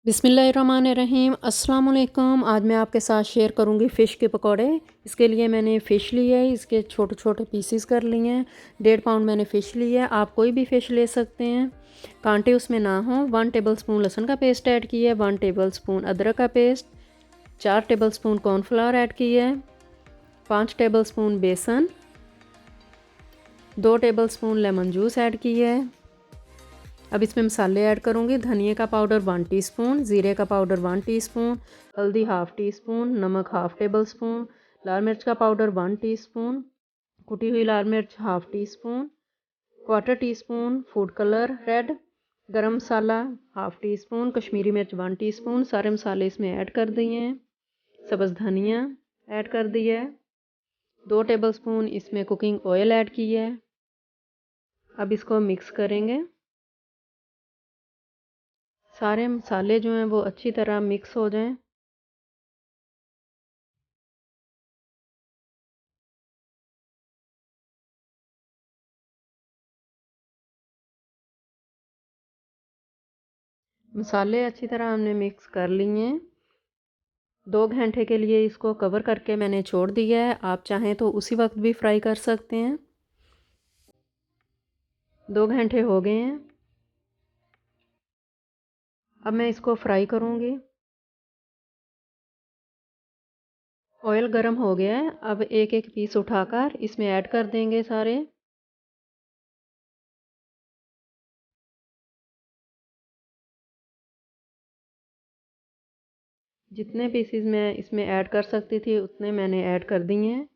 बिस्मिल्लाहिर्रहमानिर्रहीम अस्सलाम वालेकुम। आज मैं आपके साथ शेयर करूंगी फ़िश के पकौड़े। इसके लिए मैंने फ़िश ली है, इसके छोटे छोटे पीसीस कर लिए हैं। 1.5 पाउंड मैंने फ़िश ली है। आप कोई भी फ़िश ले सकते हैं, कांटे उसमें ना हो। 1 टेबलस्पून लहसुन का पेस्ट ऐड किया है, 1 टेबलस्पून अदरक का पेस्ट, 4 टेबलस्पून कॉर्नफ्लावर ऐड किया है, 5 टेबलस्पून बेसन, 2 टेबलस्पून लेमन जूस ऐड किया है। अब इसमें मसाले ऐड करूँगी। धनिया का पाउडर 1 टीस्पून, ज़ीरे का पाउडर 1 टीस्पून, हल्दी हाफ़ टी स्पून, नमक हाफ़ टेबल स्पून, लाल मिर्च का पाउडर 1 टीस्पून, कुटी हुई लाल मिर्च half tea spoon, 1/4 teaspoon food colour red, गरम मसाला हाफ़ टी स्पून, कश्मीरी मिर्च 1 टीस्पून। सारे मसाले इसमें ऐड कर दिए हैं। सब्ज़ धनिया ऐड कर दिया है। 2 टेबलस्पून इसमें कुकिंग ऑयल ऐड किया है। अब इसको मिक्स करेंगे। सारे मसाले जो हैं वो अच्छी तरह मिक्स हो जाएं। मसाले अच्छी तरह हमने मिक्स कर लिए हैं। 2 घंटे के लिए इसको कवर करके मैंने छोड़ दिया है। आप चाहें तो उसी वक्त भी फ्राई कर सकते हैं। 2 घंटे हो गए हैं। अब मैं इसको फ्राई करूंगी। ऑयल गर्म हो गया है। अब एक एक पीस उठाकर इसमें ऐड कर देंगे सारे। जितने पीसेस मैं इसमें ऐड कर सकती थी उतने मैंने ऐड कर दिए हैं।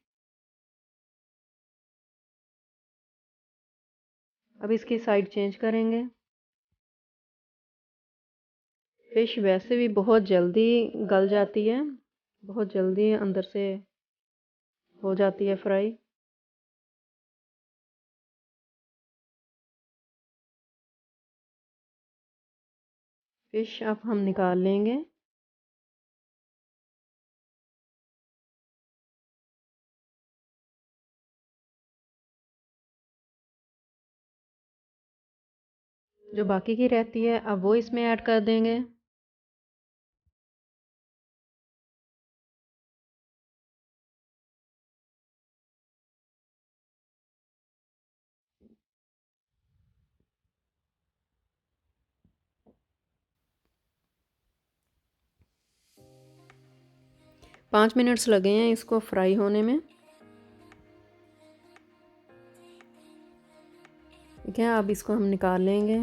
अब इसकी साइड चेंज करेंगे। फ़िश वैसे भी बहुत जल्दी गल जाती है, बहुत जल्दी अंदर से हो जाती है फ्राई। फ़िश अब हम निकाल लेंगे। जो बाकी की रहती है अब वो इसमें ऐड कर देंगे। पाँच मिनट्स लगे हैं इसको फ्राई होने में। ठीक है, अब इसको हम निकाल लेंगे।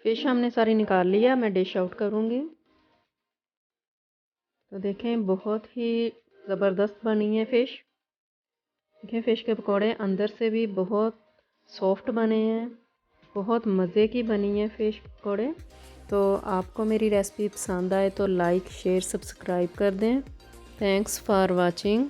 फ़िश हमने सारी निकाल लिया। मैं डिश आउट करूँगी। तो देखें बहुत ही ज़बरदस्त बनी है फ़िश। देखें फ़िश के पकौड़े अंदर से भी बहुत सॉफ्ट बने हैं। बहुत मज़े की बनी है फ़िश पकौड़े। तो आपको मेरी रेसिपी पसंद आए तो लाइक शेयर सब्सक्राइब कर दें। Thanks for watching.